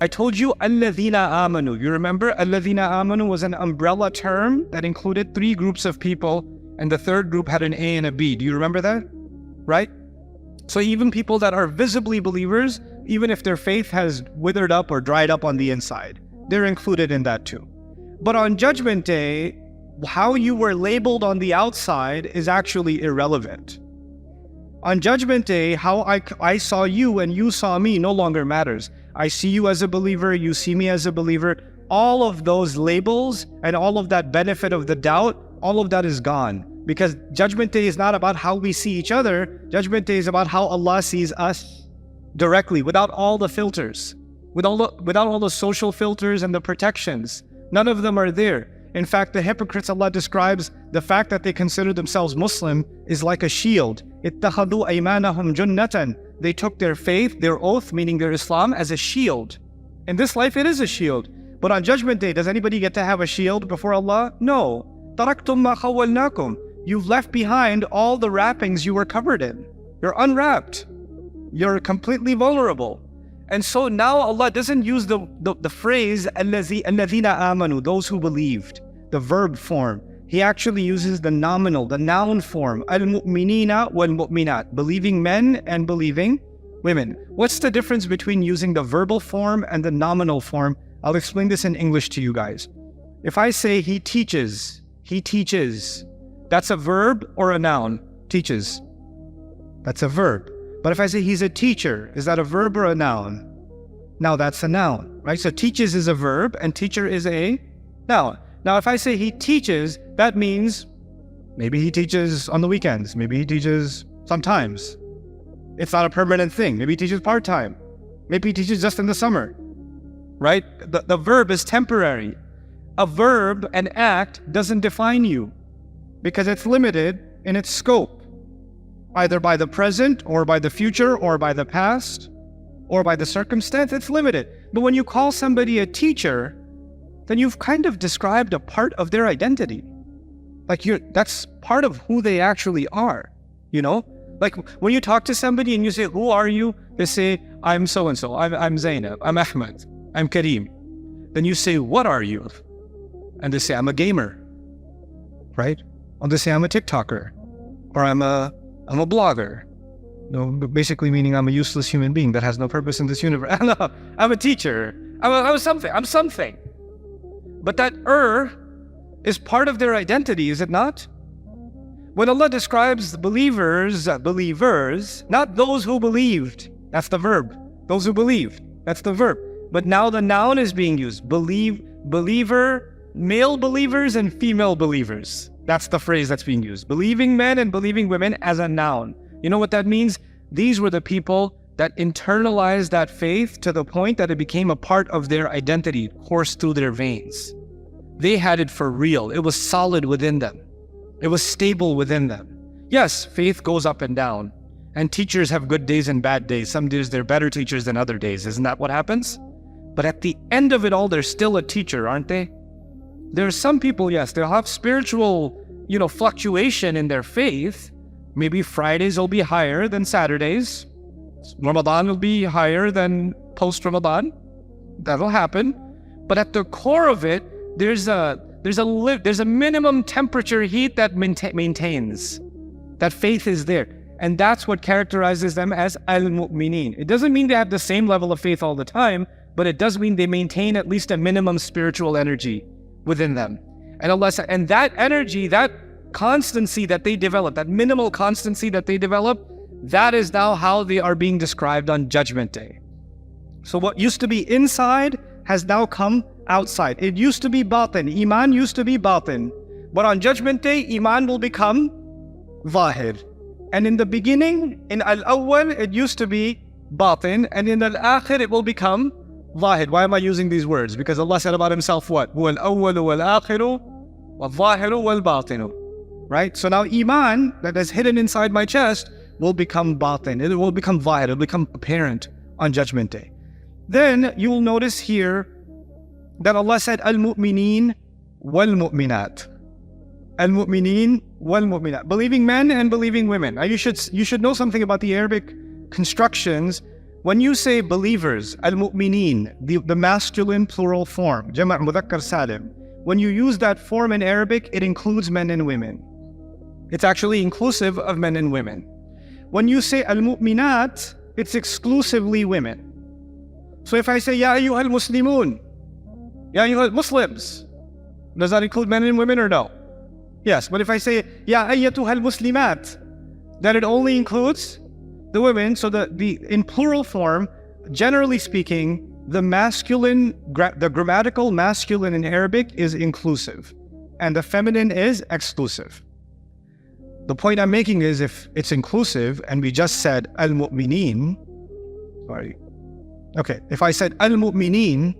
I told you alladhina amanu. You remember alladhina amanu was an umbrella term that included 3 groups of people, and the third group had an A and a B. Do you remember that? Right? So even people that are visibly believers, even if their faith has withered up or dried up on the inside, they're included in that too. But on Judgment Day, how you were labeled on the outside is actually irrelevant. On Judgment Day, how I saw you and you saw me no longer matters. I see you as a believer, you see me as a believer. All of those labels and all of that benefit of the doubt, all of that is gone. Because Judgment Day is not about how we see each other. Judgment Day is about how Allah sees us directly, without all the filters, without all the social filters and the protections. None of them are there. In fact, the hypocrites, Allah describes the fact that they consider themselves Muslim is like a shield. اتَّخَذُوا أَيْمَانَهُمْ جُنَّةً. They took their faith, their oath, meaning their Islam, as a shield. In this life, it is a shield. But on Judgment Day, does anybody get to have a shield before Allah? No. تَرَكْتُمْ مَا خَوَّلْنَاكُمْ. You've left behind all the wrappings you were covered in. You're unwrapped. You're completely vulnerable. And so now Allah doesn't use the phrase الَّذِينَ آمَنُوا, those who believed, the verb form. He actually uses the nominal, the noun form, al-mu'minina wal-mu'minat, believing men and believing women. What's the difference between using the verbal form and the nominal form? I'll explain this in English to you guys. If I say he teaches, that's a verb or a noun? Teaches. That's a verb. But if I say he's a teacher, is that a verb or a noun? Now that's a noun, right? So teaches is a verb and teacher is a noun. Now if I say he teaches, that means maybe he teaches on the weekends, maybe he teaches sometimes. It's not a permanent thing. Maybe he teaches part-time. Maybe he teaches just in the summer, right? The verb is temporary. A verb, an act, doesn't define you because it's limited in its scope, either by the present or by the future or by the past or by the circumstance. It's limited. But when you call somebody a teacher, then you've kind of described a part of their identity. Like that's part of who they actually are, you know? Like when you talk to somebody and you say, who are you? They say, I'm so-and-so, I'm Zainab, I'm Ahmed, I'm Kareem. Then you say, what are you? And they say, I'm a gamer, right? Or they say, I'm a TikToker, or I'm a blogger. No, basically meaning I'm a useless human being that has no purpose in this universe. No, I'm a teacher, I'm something. But that is part of their identity, is it not? When Allah describes the believers, not those who believed, that's the verb. Those who believed, that's the verb. But now the noun is being used. Believer, male believers and female believers. That's the phrase that's being used. Believing men and believing women as a noun. You know what that means? These were the people that internalized that faith to the point that it became a part of their identity, coursed through their veins. They had it for real. It was solid within them. It was stable within them. Yes, faith goes up and down. And teachers have good days and bad days. Some days they're better teachers than other days. Isn't that what happens? But at the end of it all, they're still a teacher, aren't they? There are some people, yes, they'll have spiritual, fluctuation in their faith. Maybe Fridays will be higher than Saturdays. Ramadan will be higher than post-Ramadan. That'll happen. But at the core of it, there's a minimum temperature heat that maintains. That faith is there. And that's what characterizes them as al-mu'mineen. It doesn't mean they have the same level of faith all the time, but it does mean they maintain at least a minimum spiritual energy within them. And Allah said, and that energy, that constancy that they develop, that minimal constancy that they develop, that is now how they are being described on Judgment Day. So what used to be inside has now come outside. It used to be batin. Iman used to be batin. But on Judgment Day, Iman will become zahir. And in the beginning, in al-awwal, it used to be batin. And in al-akhir, it will become zahir. Why am I using these words? Because Allah said about Himself what? Huwa al-awwalu wal-akhiru wal-zahiru wal-batinu. Right? So now Iman, that is hidden inside my chest, will become batin. It will become zahir. It will become apparent on Judgment Day. Then you will notice here that Allah said, al-mu'mineen wal-mu'minat. Al-mu'mineen wal-mu'minat. Believing men and believing women. Now you should know something about the Arabic constructions. When you say believers, al-mu'mineen, the masculine plural form, jama' mudhakkar salim, when you use that form in Arabic, it includes men and women. It's actually inclusive of men and women. When you say al-mu'minat, it's exclusively women. So if I say, Ya ayyuhal muslimun, Ya ayyuhal Muslims, does that include men and women or no? Yes, but if I say, Ya ayyatuhal muslimat, then it only includes the women. So in plural form, generally speaking, the grammatical masculine in Arabic is inclusive, and the feminine is exclusive. The point I'm making is, if it's inclusive and we just said al-mu'mineen, if I said al-mu'mineen,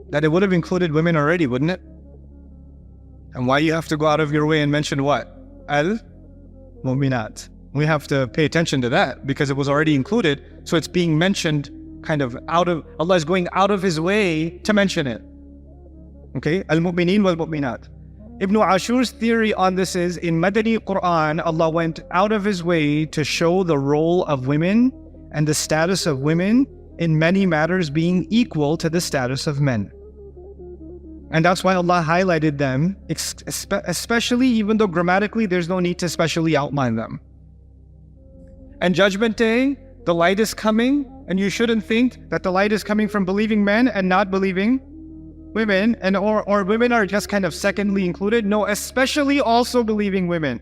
that it would have included women already, wouldn't it? And why you have to go out of your way and mention what? Al-mu'minat. We have to pay attention to that because it was already included, so it's being mentioned kind of Allah is going out of His way to mention it. Okay? Al-mu'mineen wal-mu'minat. Ibn Ashur's theory on this is, in Madani Quran, Allah went out of His way to show the role of women and the status of women in many matters being equal to the status of men. And that's why Allah highlighted them, especially even though grammatically there's no need to specially outline them. And Judgment Day, the light is coming, and you shouldn't think that the light is coming from believing men and not believing women, or women are just kind of secondly included. No, especially also believing women.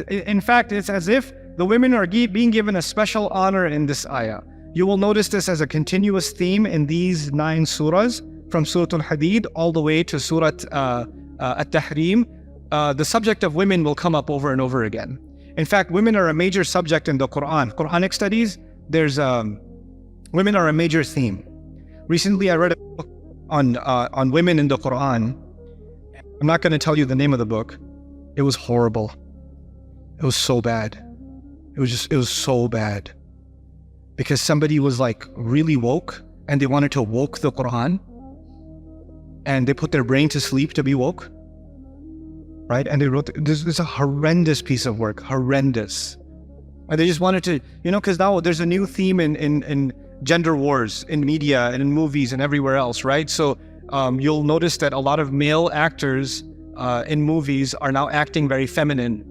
In fact, it's as if the women are being given a special honor in this ayah. You will notice this as a continuous theme in these 9 surahs, from Surah Al-Hadid all the way to Surah At-Tahrim. The subject of women will come up over and over again. In fact, women are a major subject in the Quran. Quranic studies, women are a major theme. Recently, I read a book on women in the Quran. I'm not going to tell you the name of the book. It was horrible. It was so bad. It was so bad. Because somebody was like really woke, and they wanted to woke the Quran, and they put their brain to sleep to be woke, right? And they wrote, this is a horrendous piece of work, horrendous. And they just wanted to, because now there's a new theme in gender wars in media and in movies and everywhere else, right? So you'll notice that a lot of male actors in movies are now acting very feminine,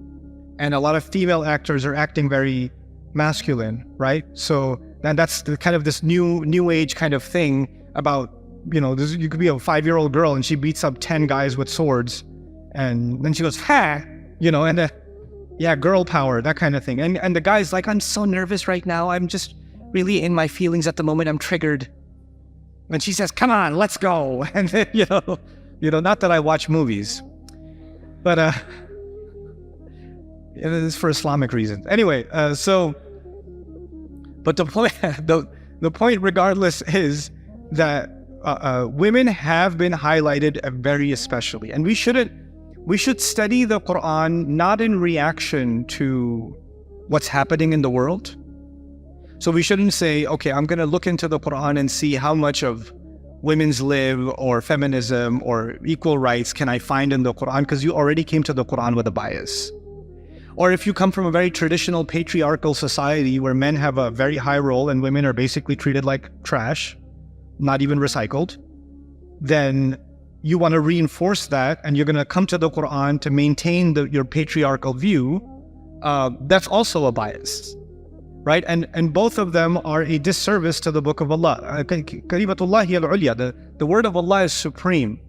and a lot of female actors are acting very masculine, right? So that's the kind of this new age kind of thing about, you could be a 5-year-old girl and she beats up 10 guys with swords, and then she goes, ha, and girl power, that kind of thing. And the guy's like, I'm so nervous right now. I'm just really in my feelings at the moment. I'm triggered. And she says, come on, let's go. And then, not that I watch movies, but it is for Islamic reasons. Anyway, but the point regardless is that women have been highlighted very especially. And we should study the Quran not in reaction to what's happening in the world. So we shouldn't say, okay, I'm going to look into the Quran and see how much of women's live or feminism or equal rights can I find in the Quran, because you already came to the Quran with a bias. Or if you come from a very traditional patriarchal society where men have a very high role and women are basically treated like trash, not even recycled, then you want to reinforce that, and you're going to come to the Quran to maintain your patriarchal view. That's also a bias, right? And both of them are a disservice to the Book of Allah. Kalimatullahi al-ulya, the word of Allah is supreme.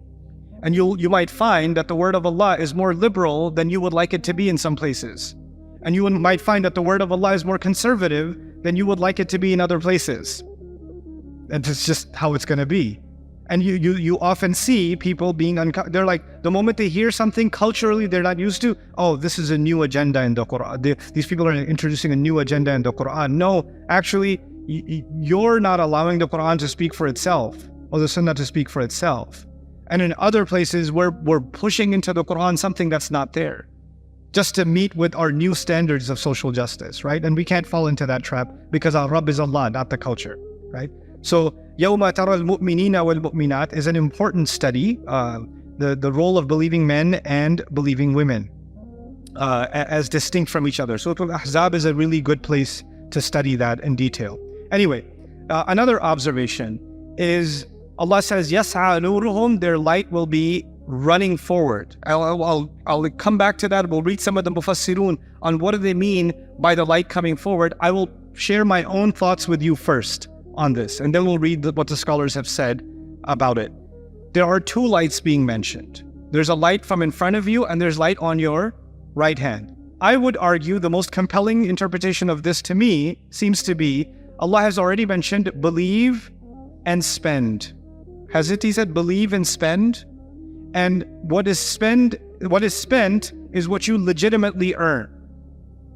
And you might find that the word of Allah is more liberal than you would like it to be in some places. And you might find that the word of Allah is more conservative than you would like it to be in other places. And it's just how it's going to be. And you often see people being they're like, the moment they hear something culturally they're not used to, oh, this is a new agenda in the Quran. These people are introducing a new agenda in the Quran. No, actually, you're not allowing the Quran to speak for itself, or the Sunnah to speak for itself. And in other places, we're pushing into the Quran something that's not there, just to meet with our new standards of social justice, right? And we can't fall into that trap, because our Rabb is Allah, not the culture, right? So, يَوْمَ تَرَى الْمُؤْمِنِينَ وَالْمُؤْمِنَاتِ is an important study, the role of believing men and believing women as distinct from each other. So Surah Al-Ahzab is a really good place to study that in detail. Anyway, Another observation is Allah says, Yas'a nuruhum, their light will be running forward. I'll come back to that. We'll read some of the mufassirun on what do they mean by the light coming forward. I will share my own thoughts with you first on this, and then we'll read what the scholars have said about it. There are two lights being mentioned. There's a light from in front of you, and there's light on your right hand. I would argue the most compelling interpretation of this to me seems to be Allah has already mentioned believe and spend. Has it? He said believe and spend. And what is spent is what you legitimately earn,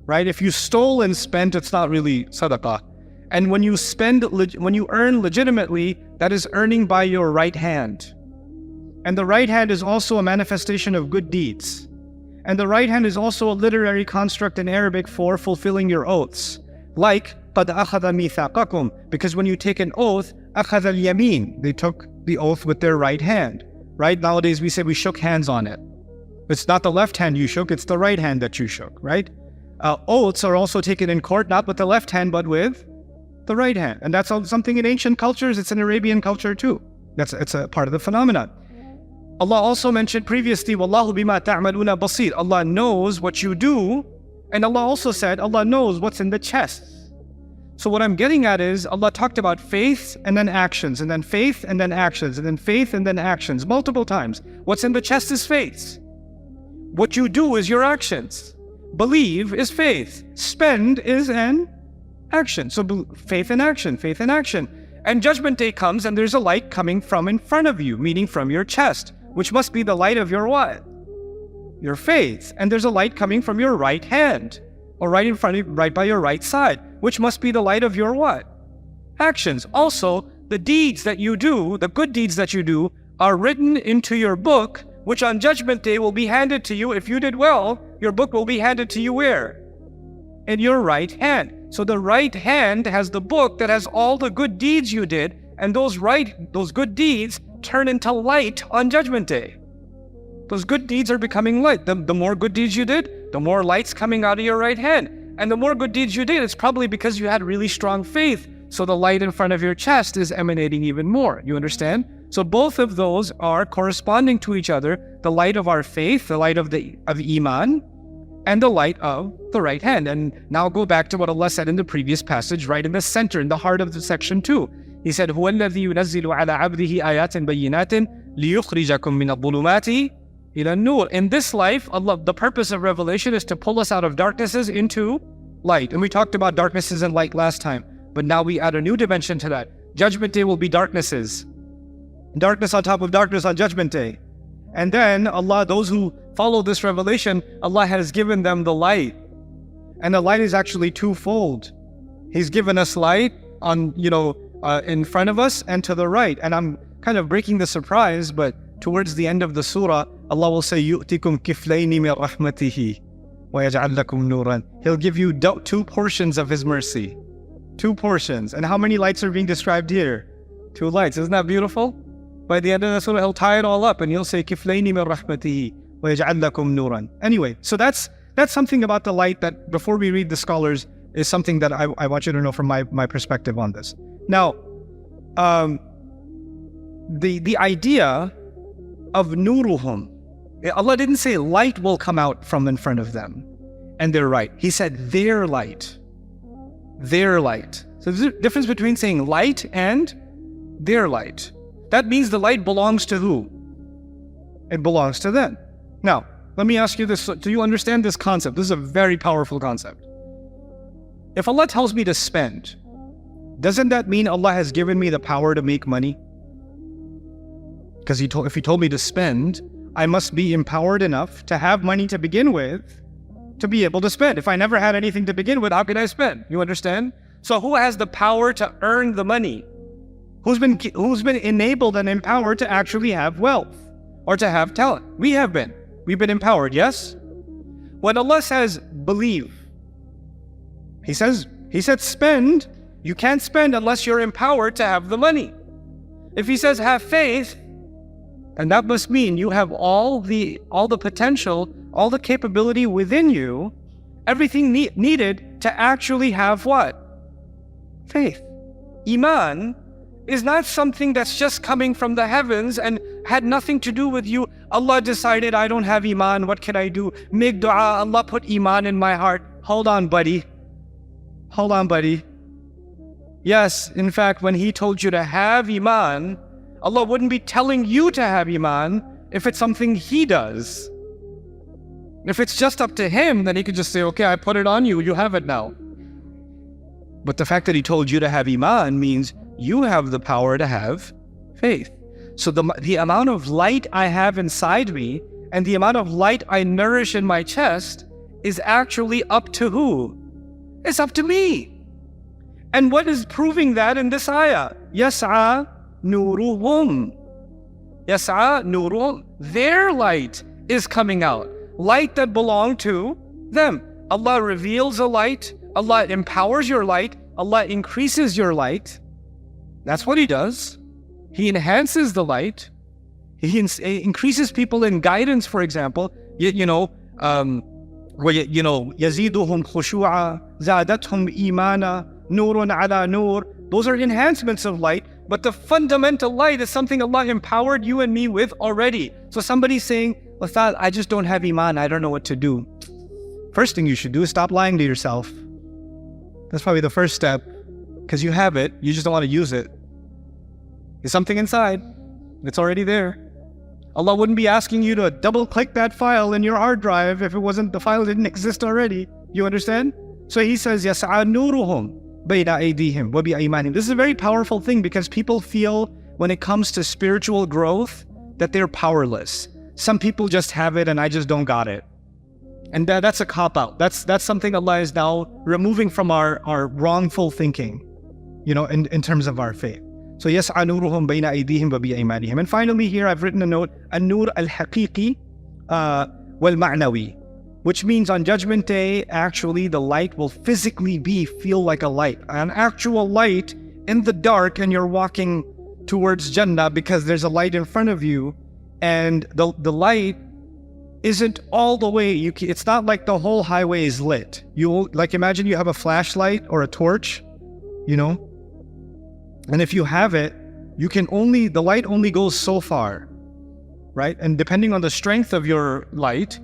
right? If you stole and spent, it's not really sadaqah. And when you earn legitimately, that is earning by your right hand. And the right hand is also a manifestation of good deeds. And the right hand is also a literary construct in Arabic for fulfilling your oaths. Like, قَدْ أَخَذَ مِيثَاقَكُمْ, because when you take an oath, أَخَذَ الْيَمِينَ, they took the oath with their right hand. Right? Nowadays we say we shook hands on it. It's not the left hand you shook, it's the right hand that you shook, right? Oaths are also taken in court, not with the left hand, but with the right hand. And that's something in ancient cultures, it's in Arabian culture too. It's a part of the phenomenon. Allah also mentioned previously, Wallahu bima ta'maluna basir. Allah knows what you do. And Allah also said, Allah knows what's in the chest. So what I'm getting at is, Allah talked about faith and then actions, and then faith and then actions, and then faith and then actions, multiple times. What's in the chest is faith. What you do is your actions. Believe is faith. Spend is an action. So faith and action, faith and action. And Judgment Day comes and there's a light coming from in front of you, meaning from your chest, which must be the light of your what? Your faith. And there's a light coming from your right hand, or right in front of you, right by your right side, which must be the light of your what? Actions. Also, the deeds that you do, the good deeds that you do, are written into your book, which on Judgment Day will be handed to you. If you did well, your book will be handed to you where? In your right hand. So the right hand has the book that has all the good deeds you did, and those good deeds turn into light on Judgment Day. Those good deeds are becoming light. The more good deeds you did, the more light's coming out of your right hand. And the more good deeds you did, it's probably because you had really strong faith. So the light in front of your chest is emanating even more. You understand? So both of those are corresponding to each other. The light of our faith, the light of Iman, and the light of the right hand. And now go back to what Allah said in the previous passage, right in the center, in the heart of the section 2. He said, هُوَ الَّذِي يُنَزِّلُ عَلَىٰ عَبْدِهِ آيَاتٍ بَيِّنَاتٍ لِيُخْرِجَكُم مِّنَ الظُّلُمَاتِ إِلَى النُّورِ. In this life, Allah, the purpose of revelation is to pull us out of darknesses into light. And we talked about darknesses and light last time. But now we add a new dimension to that. Judgment Day will be darknesses. Darkness on top of darkness on Judgment Day. And then Allah, those who follow this revelation, Allah has given them the light. And the light is actually twofold. He's given us light on, in front of us and to the right. And I'm kind of breaking the surprise, but towards the end of the surah, Allah will say, يُؤْتِكُمْ كِفْلَيْنِ مِنْ رَحْمَتِهِ وَيَجْعَلْ لَكُمْ نُورًا. He'll give you 2 portions of His mercy. 2 portions. And how many lights are being described here? 2 lights. Isn't that beautiful? By the end of the surah, He'll tie it all up and He'll say, كِفْلَيْنِ مِنْ رَحْمَتِهِ وَيَجْعَلْ لَكُمْ نُورًا. Anyway, so that's something about the light that, before we read the scholars, is something that I want you to know from my perspective on this. Now, the idea of nuruhum, Allah didn't say light will come out from in front of them and they're right. He said their light. Their light. So there's a difference between saying light and their light. That means the light belongs to who? It belongs to them. Now, let me ask you this. Do you understand this concept? This is a very powerful concept. If Allah tells me to spend, doesn't that mean Allah has given me the power to make money? Because if He told me to spend, I must be empowered enough to have money to begin with, to be able to spend. If I never had anything to begin with, how could I spend? You understand? So who has the power to earn the money? Who's been enabled and empowered to actually have wealth or to have talent? We have been. We've been empowered, yes? When Allah says believe, He said spend. You can't spend unless you're empowered to have the money. If He says have faith, and that must mean you have all the potential, all the capability within you, everything needed to actually have what? Faith. Iman is not something that's just coming from the heavens and had nothing to do with you. Allah decided, I don't have Iman, what can I do? Make dua, Allah put Iman in my heart. Hold on, buddy. Hold on, buddy. Yes, in fact, when He told you to have Iman, Allah wouldn't be telling you to have Iman if it's something He does. If it's just up to Him, then He could just say, okay, I put it on you, you have it now. But the fact that He told you to have Iman means you have the power to have faith. So the amount of light I have inside me and the amount of light I nourish in my chest is actually up to who? It's up to me. And what is proving that in this ayah? Yas'a nuruhum. Yas'a nuruhum. Their light is coming out. Light that belonged to them. Allah reveals a light. Allah empowers your light. Allah increases your light. That's what He does. He enhances the light. He increases people in guidance, for example. يزيدهم خشوعا زادتهم إيمانا نور على نور. Those are enhancements of light, but the fundamental light is something Allah empowered you and me with already. So somebody's saying, Ustadh, I just don't have Iman, I don't know what to do. First thing you should do is stop lying to yourself. That's probably the first step, because you have it, you just don't want to use it. There's something inside, it's already there. Allah wouldn't be asking you to double click that file in your hard drive if the file didn't exist already. You understand? So He says, يَسْعَى نُورُهُمْ بَيْنَ أَيْدِيهِمْ وَبِأَيْمَانِهِمْ. This is very powerful thing because people feel when it comes to spiritual growth that they're powerless. Some people just have it and I just don't got it. And that's a cop-out. That's something Allah is now removing from our wrongful thinking, in terms of our faith. So يَسْعَى نُورُهُمْ بَيْنَ أَيْدِيهِمْ وَبِأَيْمَانِهِمْ. And finally here I've written a note, النور الحقيقي والمعنوي, which means on Judgment Day, actually the light will physically feel like a light. An actual light in the dark, and you're walking towards Jannah because there's a light in front of you, and the light isn't all the way, it's not like the whole highway is lit. Imagine you have a flashlight or a torch, and if you have it, the light only goes so far, right? And depending on the strength of your light,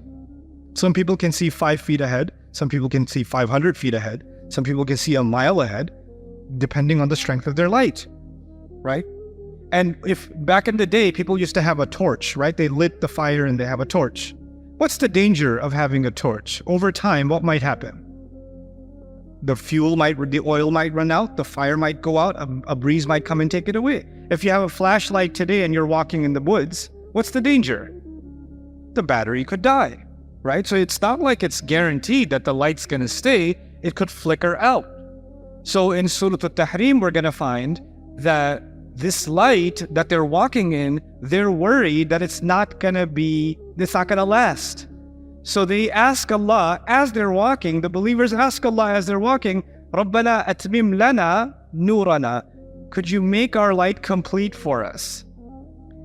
some people can see 5 feet ahead, some people can see 500 feet ahead, some people can see a mile ahead, depending on the strength of their light, right? And if back in the day, people used to have a torch, right? They lit the fire and they have a torch. What's the danger of having a torch? Over time, what might happen? The oil might run out, the fire might go out, a breeze might come and take it away. If you have a flashlight today and you're walking in the woods, what's the danger? The battery could die, right? So it's not like it's guaranteed that the light's going to stay, it could flicker out. So in Surah Al-Tahrim, we're going to find that this light that they're walking in, they're worried that it's not going to last. So they ask Allah as they're walking, the believers ask Allah as they're walking, رَبَّنَا أَتْمِمْ لَنَا نُورَنَا. Could you make our light complete for us?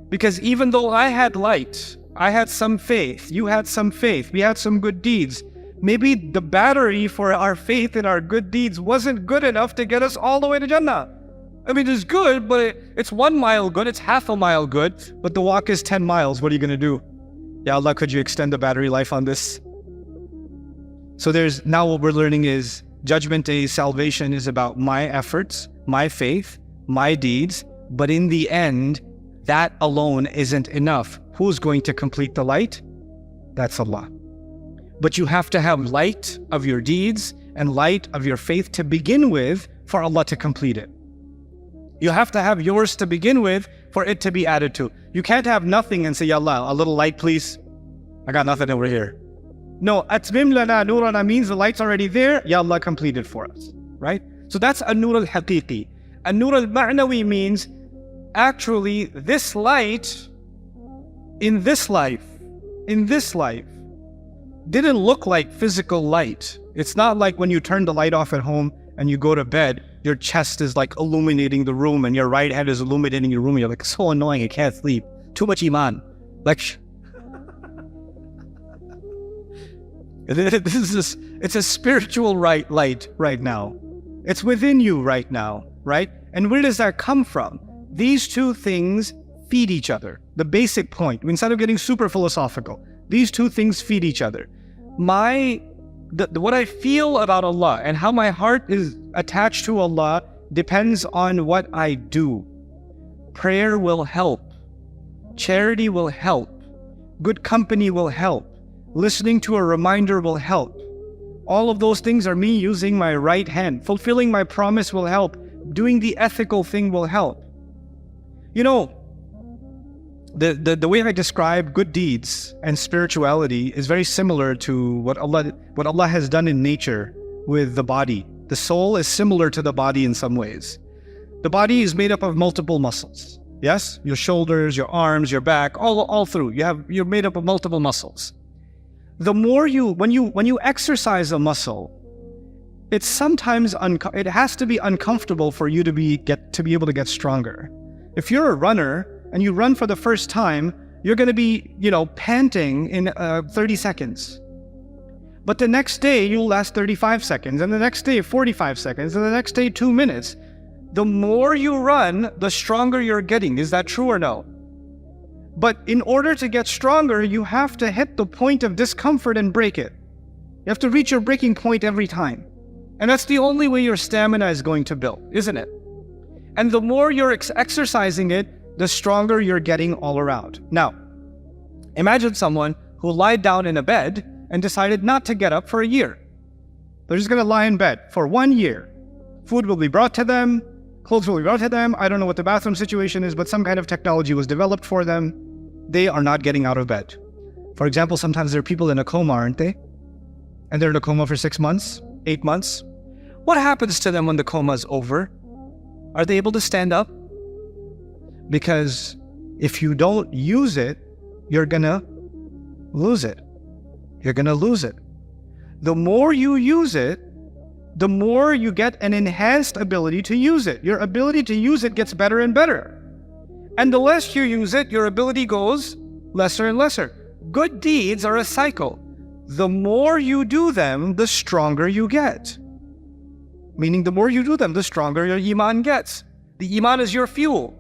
Because even though I had light, I had some faith, you had some faith, we had some good deeds, maybe the battery for our faith and our good deeds wasn't good enough to get us all the way to Jannah. I mean, it's good, but it's 1 mile good, it's half a mile good, but the walk is 10 miles. What are you going to do? Ya Allah, could you extend the battery life on this? So now what we're learning is Judgment Day salvation is about my efforts, my faith, my deeds, but in the end, that alone isn't enough. Who's going to complete the light? That's Allah. But you have to have light of your deeds and light of your faith to begin with for Allah to complete it. You have to have yours to begin with for it to be added to. You can't have nothing and say, Ya Allah, a little light please. I got nothing over here. No, atmim lana nurana means the light's already there. Ya Allah, complete it for us, right? So that's an-nur al-haqiqi. An-nur al-ma'nawi means actually this light in this life didn't look like physical light. It's not like when you turn the light off at home and you go to bed, your chest is like illuminating the room and your right hand is illuminating your room. You're like, so annoying, I can't sleep. Too much iman. Like, it's a spiritual light right now. It's within you right now. right? And where does that come from? These two things feed each other. The basic point, instead of getting super philosophical, these two things feed each other. What I feel about Allah and how my heart is attached to Allah depends on what I do. Prayer will help. Charity will help. Good company will help. Listening to a reminder will help. All of those things are me using my right hand. Fulfilling my promise will help. Doing the ethical thing will help. You know, the way I describe good deeds and spirituality is very similar to what Allah has done in nature with the body. The soul is similar to the body in some ways. The body is made up of multiple muscles. Yes? Your shoulders, your arms, your back, all through. You're made up of multiple muscles. The more when you exercise a muscle, it's sometimes it has to be uncomfortable for you to be able to get stronger. If you're a runner and you run for the first time, you're going to be, panting in 30 seconds. But the next day you'll last 35 seconds, and the next day 45 seconds, and the next day 2 minutes. The more you run, the stronger you're getting. Is that true or no? But in order to get stronger, you have to hit the point of discomfort and break it. You have to reach your breaking point every time. And that's the only way your stamina is going to build, isn't it? And the more you're exercising it, the stronger you're getting all around. Now, imagine someone who lied down in a bed and decided not to get up for a year. They're just going to lie in bed for 1 year. Food will be brought to them. Clothes will be brought to them. I don't know what the bathroom situation is, but some kind of technology was developed for them. They are not getting out of bed. For example, sometimes there are people in a coma, aren't they? And they're in a coma for 6 months, 8 months. What happens to them when the coma is over? Are they able to stand up? Because if you don't use it, you're gonna lose it. You're gonna lose it. The more you use it, the more you get an enhanced ability to use it. Your ability to use it gets better and better. And the less you use it, your ability goes lesser and lesser. Good deeds are a cycle. The more you do them, the stronger you get. Meaning the more you do them, the stronger your iman gets. The iman is your fuel.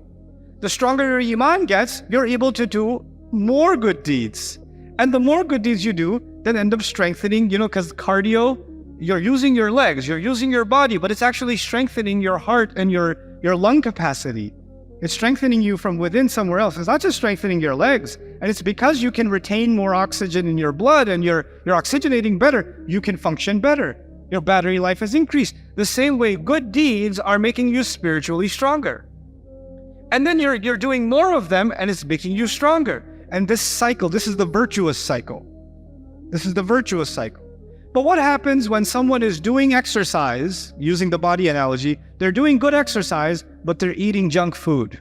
The stronger your iman gets, you're able to do more good deeds. And the more good deeds you do, then end up strengthening, because cardio, you're using your legs, you're using your body, but it's actually strengthening your heart and your lung capacity. It's strengthening you from within somewhere else. It's not just strengthening your legs. And it's because you can retain more oxygen in your blood and you're oxygenating better, you can function better. Your battery life has increased. The same way good deeds are making you spiritually stronger. And then you're doing more of them and it's making you stronger. And this cycle, this is the virtuous cycle. This is the virtuous cycle. But what happens when someone is doing exercise, using the body analogy, they're doing good exercise, but they're eating junk food?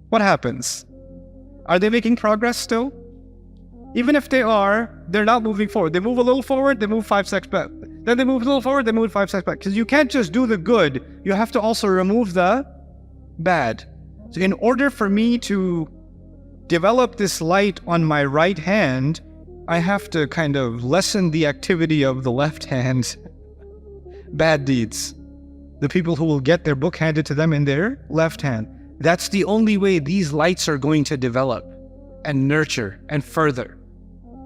What happens? Are they making progress still? Even if they are, they're not moving forward. They move a little forward, they move 5 steps back. Then they move a little forward, they move 5 steps back. Because you can't just do the good, you have to also remove the bad. So in order for me to develop this light on my right hand, I have to kind of lessen the activity of the left hand. Bad deeds. The people who will get their book handed to them in their left hand. That's the only way these lights are going to develop and nurture and further.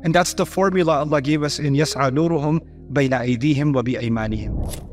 And that's the formula Allah gave us in يَسْعَى نُورُهُمْ بَيْنَ أَيْدِيهِمْ وَبِأَيْمَانِهِمْ.